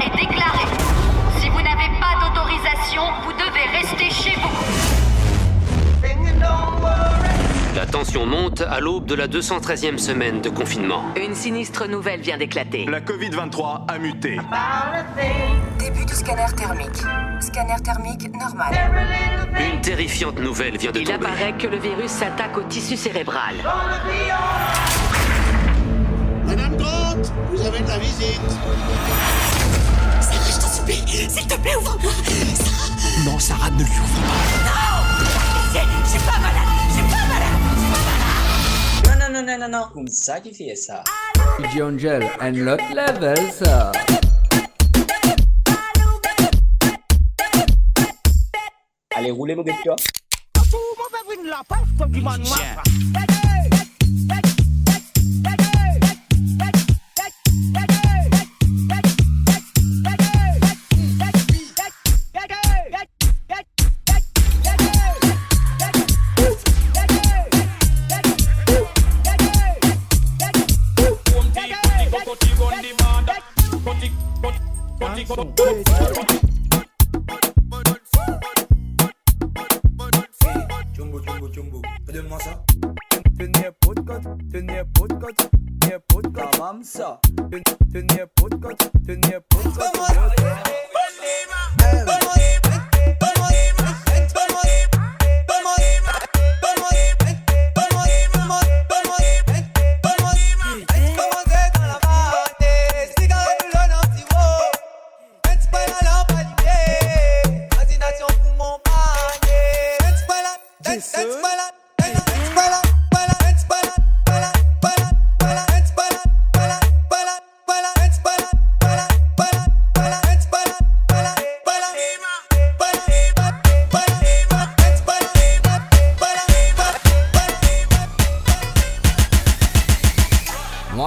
est déclaré. Si vous n'avez pas d'autorisation, vous devez rester chez vous. La tension monte à l'aube de la 213e semaine de confinement. Une sinistre nouvelle vient d'éclater. La Covid-23 a muté. Début du scanner thermique. Scanner thermique normal. Une terrifiante nouvelle vient de Il tomber. apparaît que le virus s'attaque au tissu cérébral. Madame Grant, vous avez de la visite. Sarah, je t'en supplie, s'il te plaît, ouvre-moi. Sarah. Non, Sarah, ne lui ouvre pas. Je suis pas malade, je suis pas malade. Non, comme ça qui fait ça. DJ Angel and lot levels. Allez, roulez vos gars. Jumbo, donne-moi ça. Tenir podcast. Comment ça? Tenir podcast.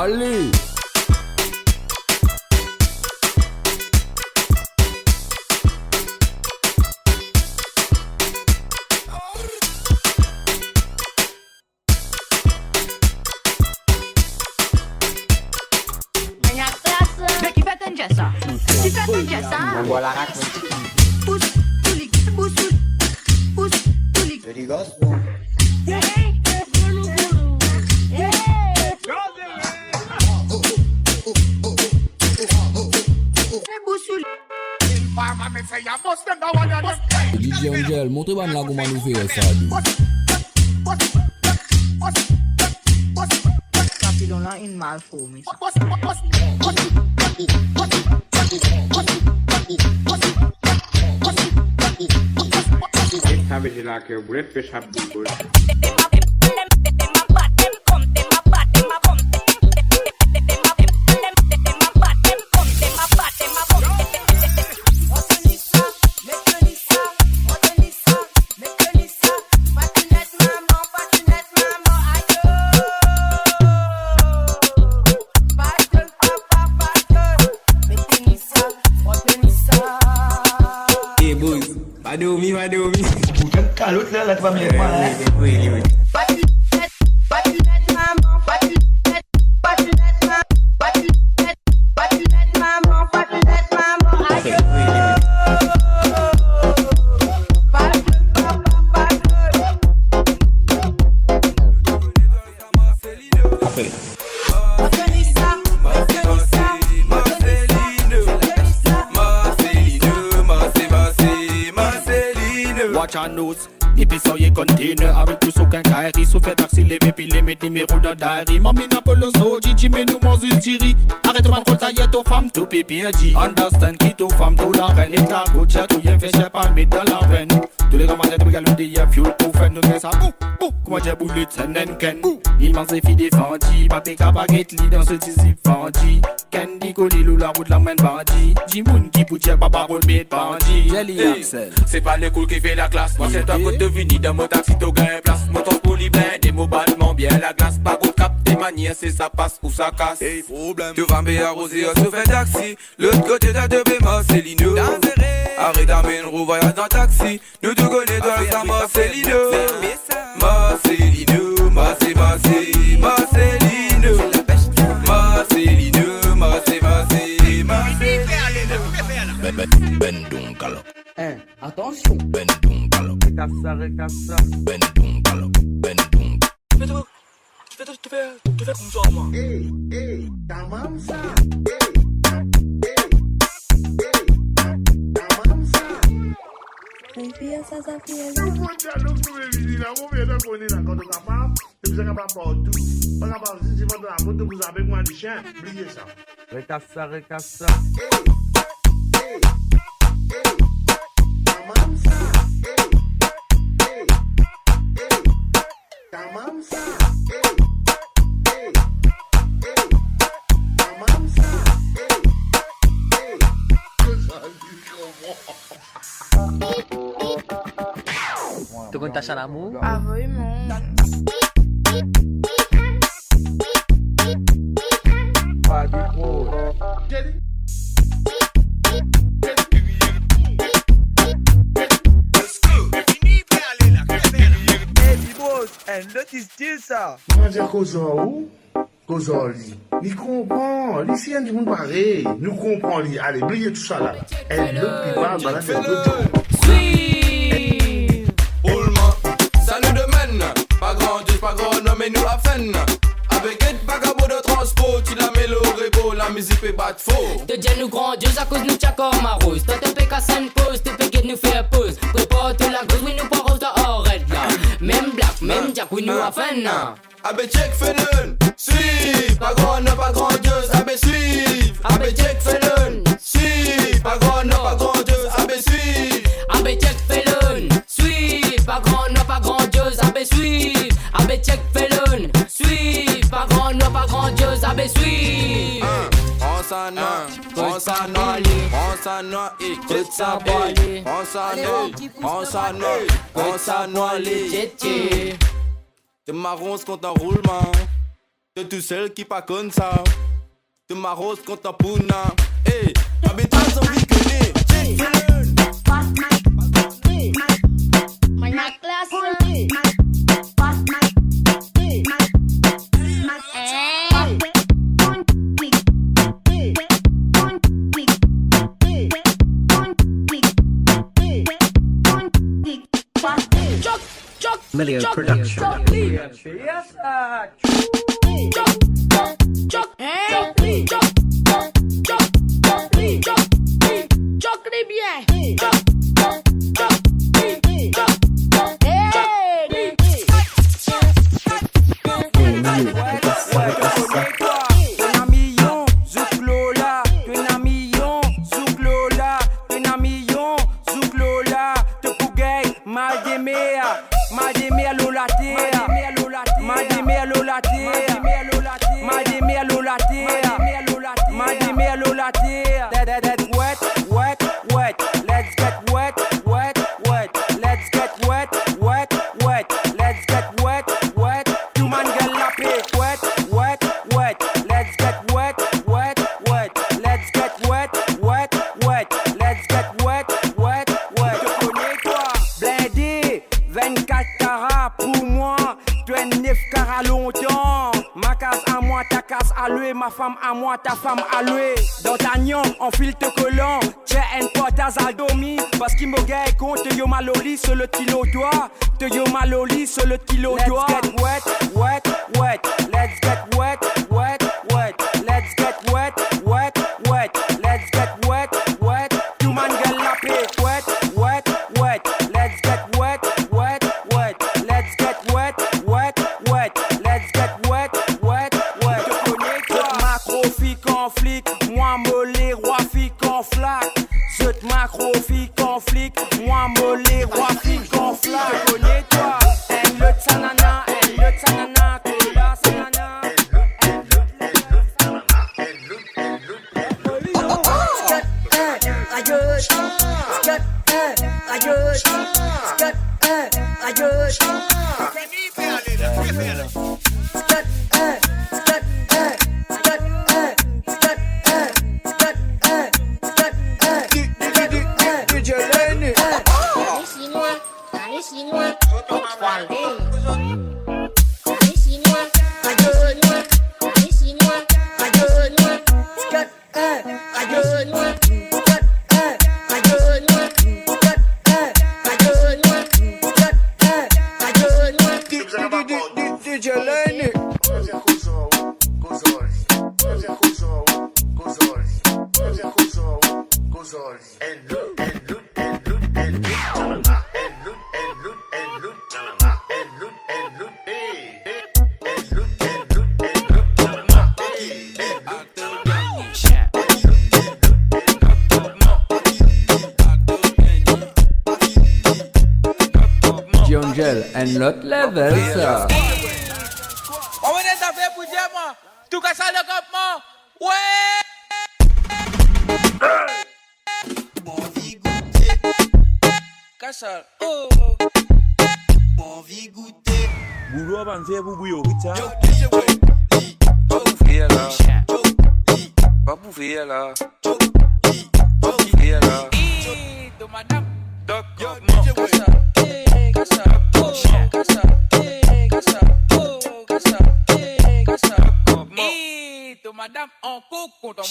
Allez. Becky, faites un geste, ça. Tu fais un geste, ça. Voilà, raconte. Pousse, pousse, Petit gosse. DJ Angel, montrez-moi là comment nous faire ça. Capilon là, il mal formé. Sabe de lá que o boleto fechado do bolso. Va dormir. Quand l'autre là, tu vas me dire moi. Oui. Watch our nose. Nipi sur les containers avec tous aucun carré. Sous fait accélérer puis les mettre numéros dans diary. Mami n'a pas le zoo, Gigi mais nous mange une tiri. Arrête ma compte ailleurs aux femmes, tout pipi un G. Understand qui aux femmes, tout la reine. Et ta gauche, tout y fait, j'ai pas mettre dans la veine. Tous les camarades de galons d'hier, fuel pour faire nous ça. Comment j'ai boulé de Ken. Immense filles défendues, ma péka baguette lit dans ce tissu fendi. Candy collé la route la main bandit. Jimoun qui bouge pas parole mais bandit. Jelly Axel. C'est pas l'école qui fait la classe. Moi c'est toi côté vini dans mon taxi t'as gagné place. Mon temps pour libérer des mots balement bien la glace. Pas gros cap tes manières c'est ça passe ou ça casse. Hey problème. Tu vas me arroser sur un taxi. L'autre côté t'as deux bémas c'est Lino. Arrête d'amener une roue voyage dans taxi. Nous te connaissons toi ça Marcelino. Marcelino, Marcelino, Marcelino, Marcelino. Tu fais comme ça, moi. Tamam ça. Tu contas a l'amour? Ah, vraiment. Pas du tout. Comment dire cause où? Cause lui. Il comprend. Il sait du monde pareil. Nous comprenons. Allez, oubliez tout ça là. Elle le parle, voilà, c'est Ça nous demène, pas grand Dieu, pas grand homme et nous la peine. Avec un vagabond de transport, tu la mets le repos, la musique peut battre faux. De Dieu nous grand Dieu, à cause nous tcha comme un rose. Toi t'es péca sans cause, t'es péqué de nous faire pause. Prépare tout la cause, oui nous pas rose de oreille là. Même black, même jack, oui nous a fait nan. Abe check felon, suive, pas grand homme, pas grand Dieu, abe suive. Abe check felon, suive, pas grand homme, pas grand Dieu, abe suive. Abe check felon, suive, pas grand homme, pas grand Dieu, abe suive. Abe check felon, suive, pas grand homme, pas grand Dieu, abe suive. On s'en noie, écoute ça baille. On s'en noie, les jettiers. De marron contre un roulement. De tout seul qui pas comme ça. De marron contre un pouna. Hey, habitant sans vie connaît. Ma classe. Melio Production. Ma femme à moi, ta femme à lui. Dans ta nion, on file te collant. J'ai un pote à Zaldomi. Parce qu'il me gagne contre yo maloli sur le kilo doigt. Te yo maloli sur le kilo doigt. Let's get wet, wet, wet. Let's get wet, wet, wet. Let's get wet, wet, wet. Let's get wet, wet. Tout man get la paix. Wet, wet, wet. Let's get wet, wet, wet. Let's get wet, wet, wet. Let's get wet, wet, wet. Conflict, moi me les rois filles en flac. Je te macro fille en flic, moi me les rois filles en flac. Je connais toi, elle le tsanana, kola sanana. Kozoli. And look, and look, and look, and look, Chalama. And look, and look, and look, Chalama. And look, and look, hey, hey. And look, and look, and look, Chalama. Hey, and look, Angel and Lot Levels. On est fait pour dire moi. Tout cas ça le campement. Ouais. Bon vie goûter. Cassal. Oh. Bon vie goûter. Boulot avant de faire pour bouillot. Pas bouffer là. Pas bouffer là. Pas bouffer là. De madame. Doc. Madame en coco dans la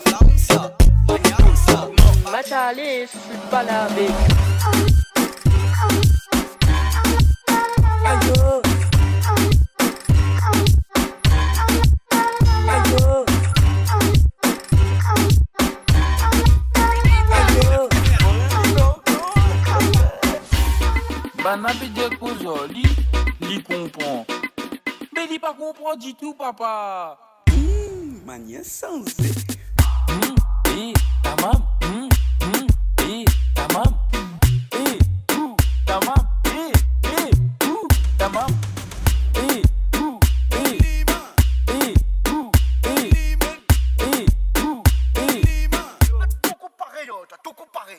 flamme ça, match aller, je suis pas là avec. Li comprend. Mais il pas comprend du tout, papa. Manière sensée. Ta maman. Ta maman. Ta maman. Ta maman. Tout comparé.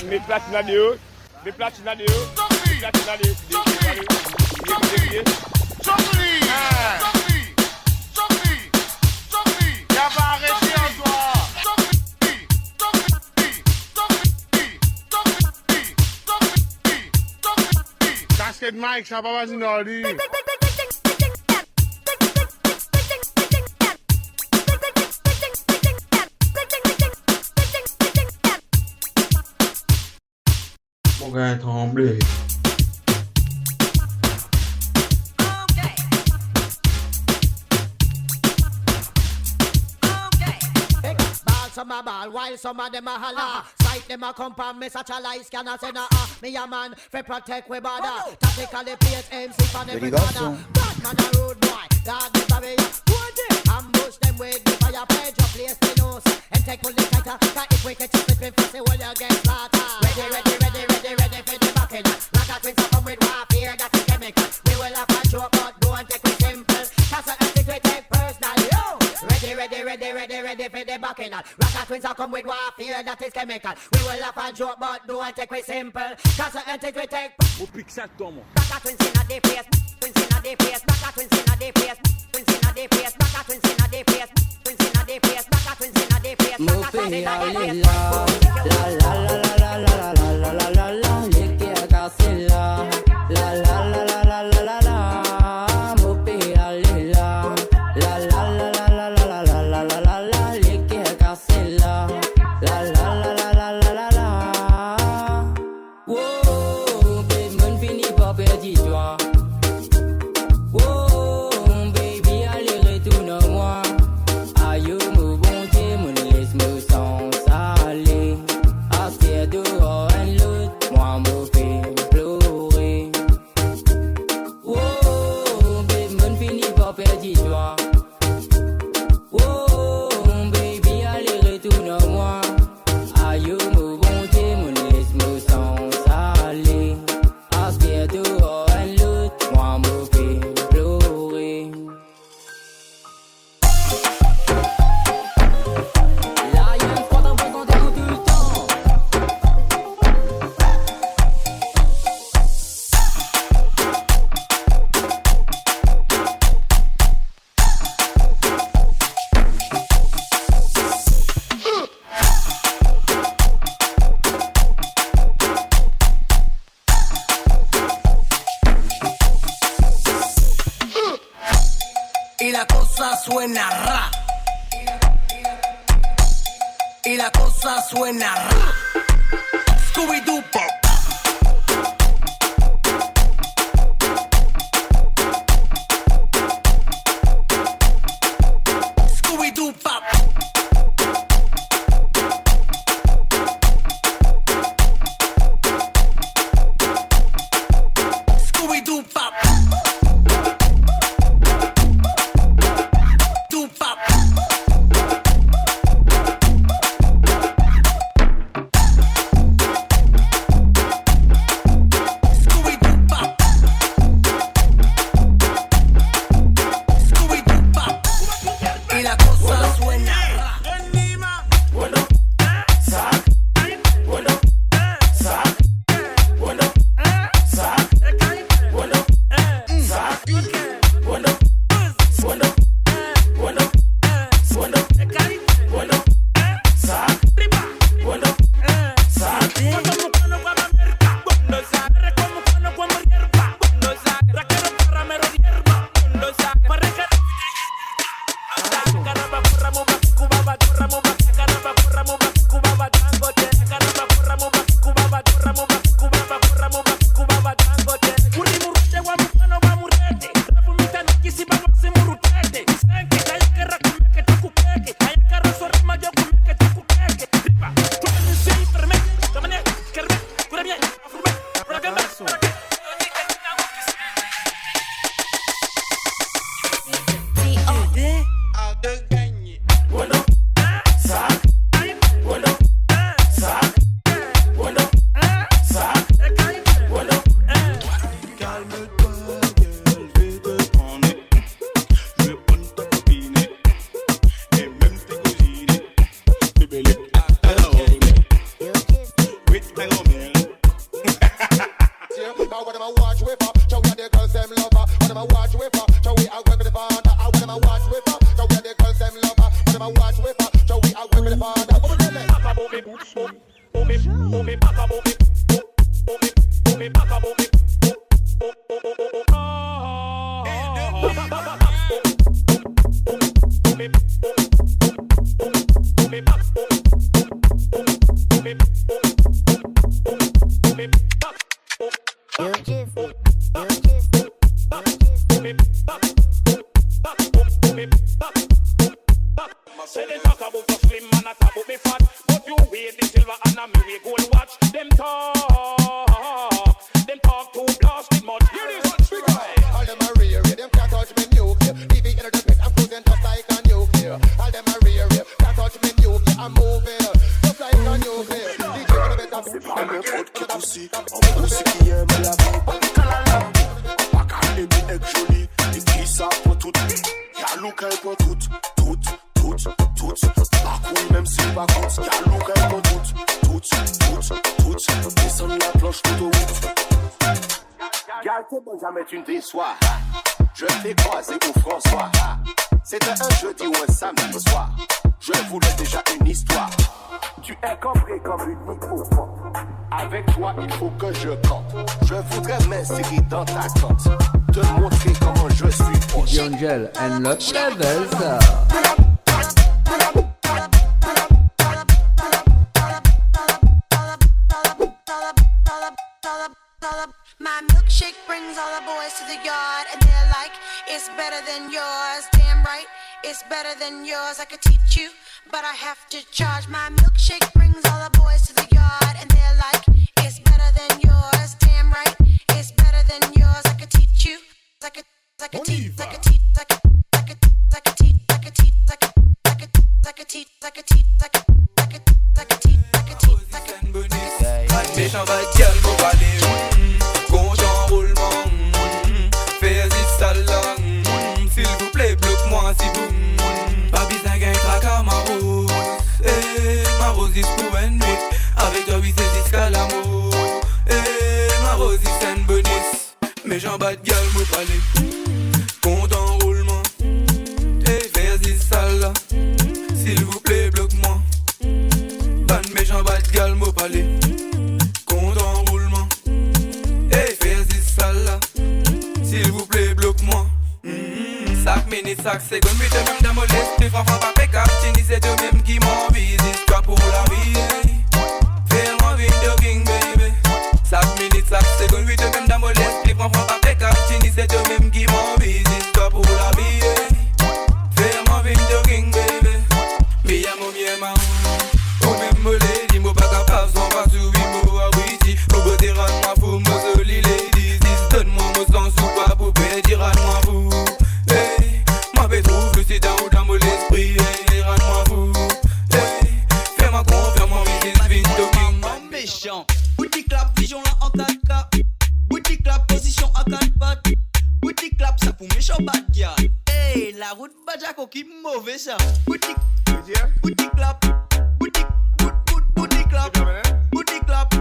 Mes platinades de haut. Mes platinades de haut. Mes platinades de haut. Ça va arrêter en toi. Casquette Mike, ça va vas-y Nordi. Mon gars est tremblé. Some a ball while some of them a holla. Sight them a come from me such a light scanner say nah. Me a man fi protect we border. Tactically place aim sleep on every corner. Bad man a road boy, God the barrier. Ambush them with the fire pledge. Your place they know and take pull it tighter. Cause if we catch it with fussy, will you get slaughtered? Ready for the backing. Like a twins come with warfare that is chemical. We will have a joke but don't take it simple. Cause I think we take personal. Yo, ready for the backing. Rocket twins are come with warfare that is chemical. We will laugh and joke but don't take it simple. Cause I think we take. Au pixel tomo. Rocket twins in a day face. Twins in a day face. Rocket twins in a day face. Twins in a day face. Rocket twins in a day face. Twins in a day face. Rocket twins in a day face. Rocket twins in a day face. La la la la la la la la la la la. Lick your casilla. La la la la la la la la. Whoa, y la cosa suena ra. Y la cosa suena ra. Scooby-Doo pop. Scooby-Doo pop. Scooby-Doo pop. Doo pop. Jamais tu ne déçois. Je t'ai croisé au François. C'était un jeudi ou un samedi soir. Je voulais déjà une histoire. Tu es cambré comme une micro-pop. Avec toi, il faut que je campe. Je voudrais m'insérer dans ta tente. Te montrer comment je suis proche. Angel and Lot Levels. My milkshake brings all the boys to the yard, and they're like, it's better than yours. Damn right, it's better than yours. I could teach you, but I have to charge. My milkshake brings all the boys to the yard, and they're like, it's better than yours. Damn right, it's better than yours. I could teach you. I could teach. I could teach. I could teach. I could teach. I could teach. I could teach. I could méchant va être quel beau balai. Compte en roulement. Fais-y sale là. S'il vous plaît, bloque-moi si vous. Pas besoin d'un crack à ma rose. Ma rose is pour une nuit. Avec toi, oui, c'est jusqu'à l'amour. Ma rose is un bonus. Méchant va être quel beau balai. Compte en roulement. Fais-y sale là. S'il vous plaît, bloque-moi. Ban méchant va être quel beau balai. minutes, 5 secondes, mais de même dans mon esprit, franchement pas pécable, Tini c'est de même qui m'envie, histoire pour la vie. Fais-moi vite de king, baby. 5 minutes, 5 secondes, mais de même dans mon esprit, franchement pas pécable, Tini c'est de même qui m'envie, histoire pour la vie. Fais-moi vite de king, baby. Mais y'a mon miema, ou même me lady, moi pas capable, sans pas souris, moi abruti, au beau des rats, moi fou, moi jolie lady, donne-moi mon sens ou pas poupée, dis rends-moi fou. Hey, moi vais trouve que c'est dans mon esprit, hey, rends-moi fou. Hey, fais-moi confiance, moi Mrs. Vinto King. Méchant, boutique clap, vision là en 4K. Boutique clap, position à 4 pattes. Boutique clap, ça pour méchant bad guy. Hey, la route Badjako qui mauvais ça. Boutique clap, boutique clap, boutique clap,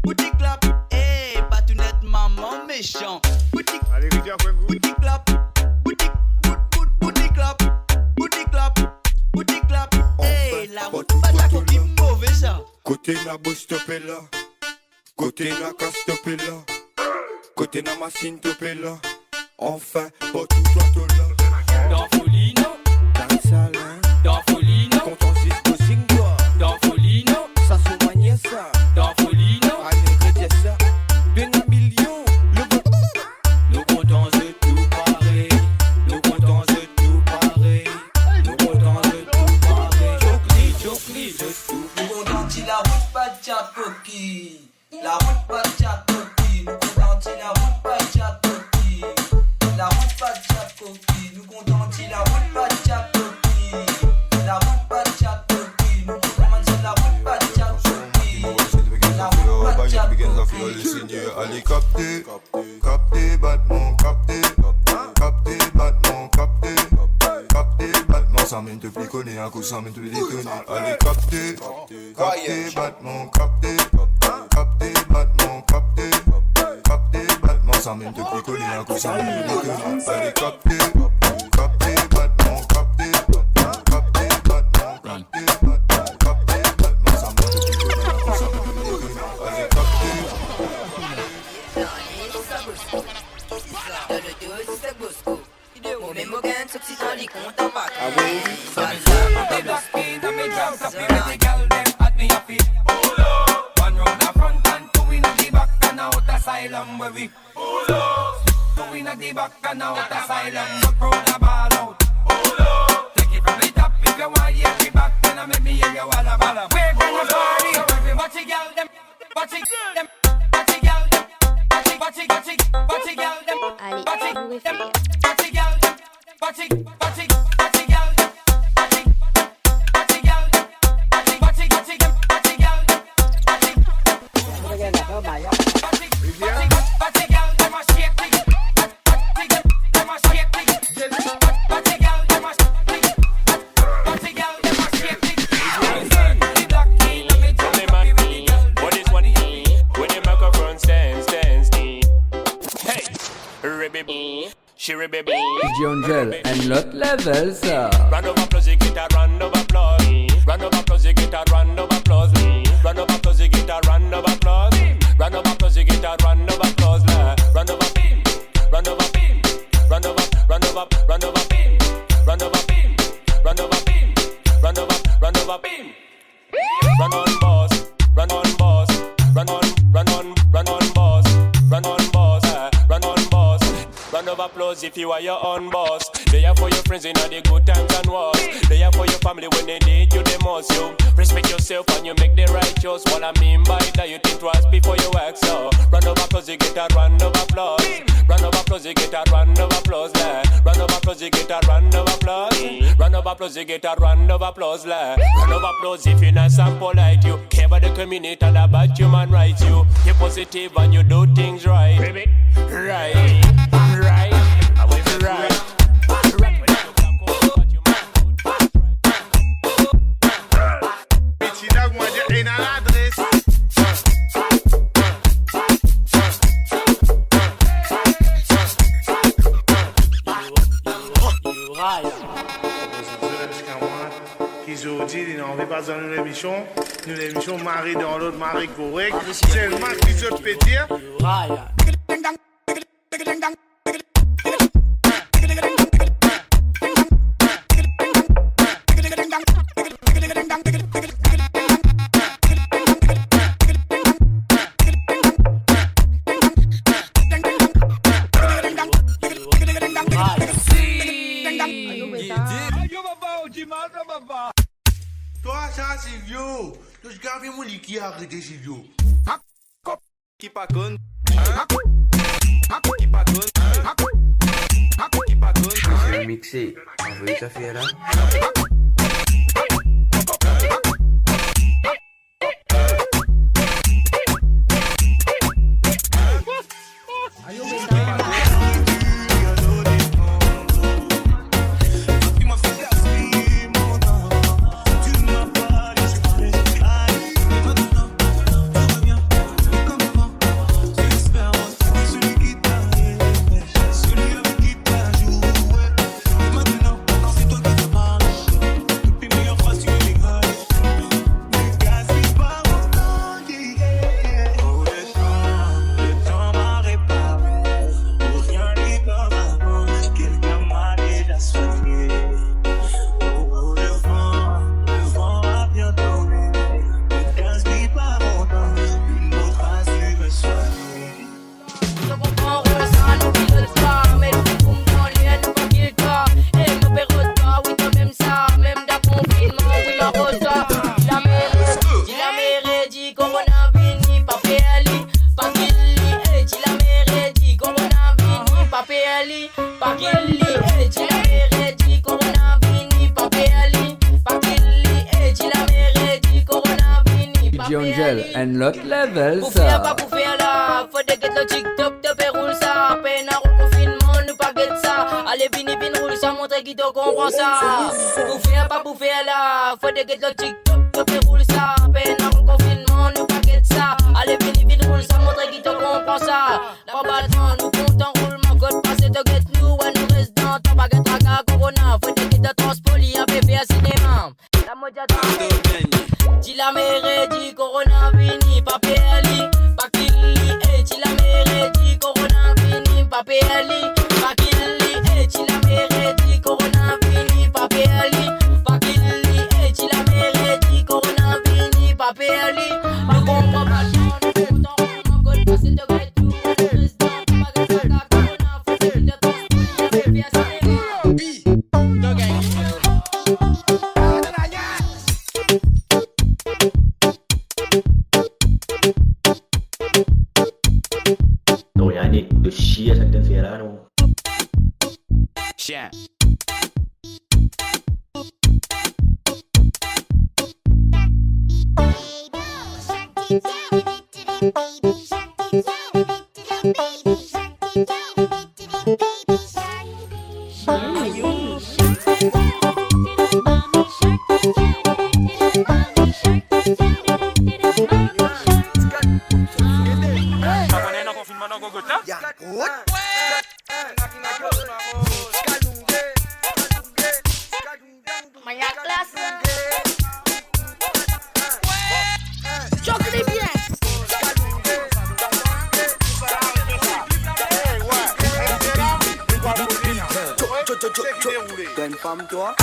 boutique clap. Hey, pas tout net maman méchant. Boutique clap, boutique clap, boutique clap, boutique clap. Hey, la route Badjako qui mauvais ça. Côté la bosse topé là, côté la casse topé là, côté la machine topé là. Enfin, pas tout toi tout là. Dans Folino, dans le salon, dans Folino, quand on zit au singo, dans Folino, ça se maniait ça. dans Folino. Allez, ça. D'un million, le bon. Nous comptons de tout pareil, nous comptons de tout pareil, nous comptons de tout pareil. Jokli, de tout. Nous comptons la route Badjakoki. La route Badjakoki. Nous comptons la route Badjakoki. La route Badjakoki. Nous comptons la route Badjakoki. La route Badjakoki. Nous comptons la route Badjakoki. La route Badjakoki. Allez, capté, capté, Batman, capté, capté, Batman, capté, capté, Batman, ça mène te piconner, un coup ça mène te détonner. Allez, capté, capté, Batman, capté, capté, Batman, capté, capté, Batman, ça mène te piconner, un coup ça mène te détonner. Allez, capté, capté, Batman, capté, capté, Batman, capté, capté, Batman, ça mène te piconner, un coup ça mène te détonner. Allez, capté. DJ Angel and Lot Levels. Round of applause, you get a round of applause. Round of applause, you get a round of applause. Round of applause, you get a round of applause. Round of applause, you get a round of applause. Round of a beam, round of a beam, round of a, round of a, round of a beam, round of a beam, round of a beam, round of a, round of a beam. Run on boss, run on boss, run on, run on, run on boss, run on boss, run on boss. Round of applause if you are your own boss. They are for your friends in all the good times and wars. They are for your family when they need you the most. You respect yourself and you make the right choice. What I mean by that, you think twice before you act. So round of applause, you get a round of applause. Round of applause, you get a round of applause. Round of applause, you get a round of applause. Round of applause, you get a round of applause. Round of applause if you're nice and polite. You care about the community and about human rights. You're positive and you do things right. Right. Right, right. Aujourd'hui, on ne fait pas dans une émission. Nous l'émission Marie dans l'autre, Marie correct. C'est le match qui se fait dire. Raya. Toi, ça, Silvio. Tu gardes mon lit qui a arrêté, Silvio. Qui pas con? Qui pas con? Qui pas con? C'est mixé. Envoyez ça fait là. Angel and Lot Levels. Pour faire pas pour faire là, faut de get le TikTok te péroule ça. Peine à confinement, nous pas get ça. Allez vini roule ça, montre qui te comprend ça. Pour faire pas pour faire là, faut de get le TikTok te péroule ça. Peine à confinement, nous pas get ça. Allez vini roule ça, montre qui te comprend ça. Dans battement, nous comptons roulement, code passé te get nous, à nous reste dans ton baguette raga corona. Faut de get le transpoli, un bébé à cinéma. La modia Ti la mere di corona vini papeli pakili ti la mere di corona vini papeli pakili ti la mere di corona vini papeli pakili ti la mere di corona vini papeli ma comprends pas ton mon code passé de guide tout président pas de ça corona faut de transport bébé à Doriani, de chier ça te fait là non. Chien. T'as une femme toi?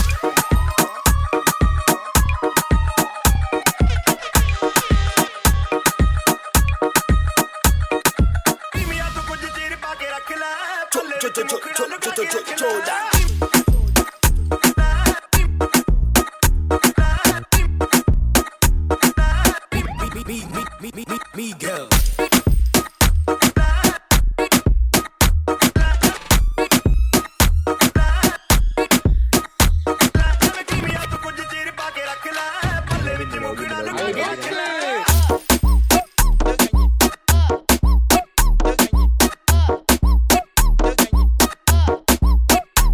Miguel.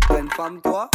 T'as une femme toi?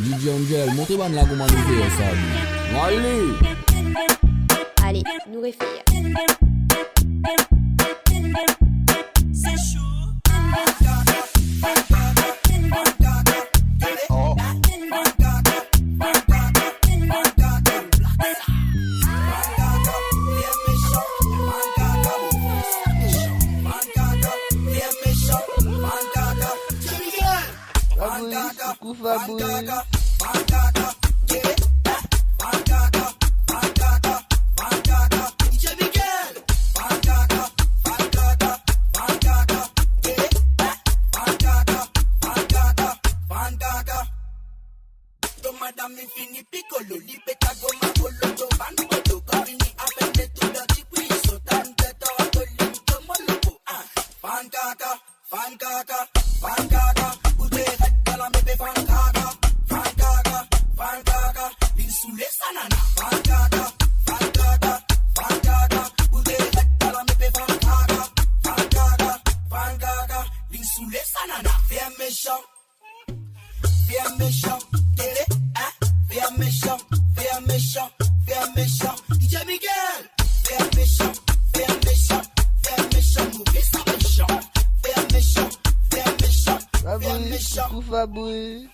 DJ Angel, montrez-moi là comment nous faire ça. Allez! Allez, nous réfléchir. C'est chaud. Fabrice, coucou Fabrice. Madame mi fini piccolo, li peta goma polo, to van polo, carini apende tu da chipi, so tante to atolin to molopo, fan kaka, bude hadala me be fan kaka, bin sule sanana, fan kaka, bude hadala me be fan kaka, bin sule sanana, viens méchant, Viens méchant, DJ Miguel. Viens méchant, mauvais ça méchant. Viens méchant, Fabrice, coucou Fabrice.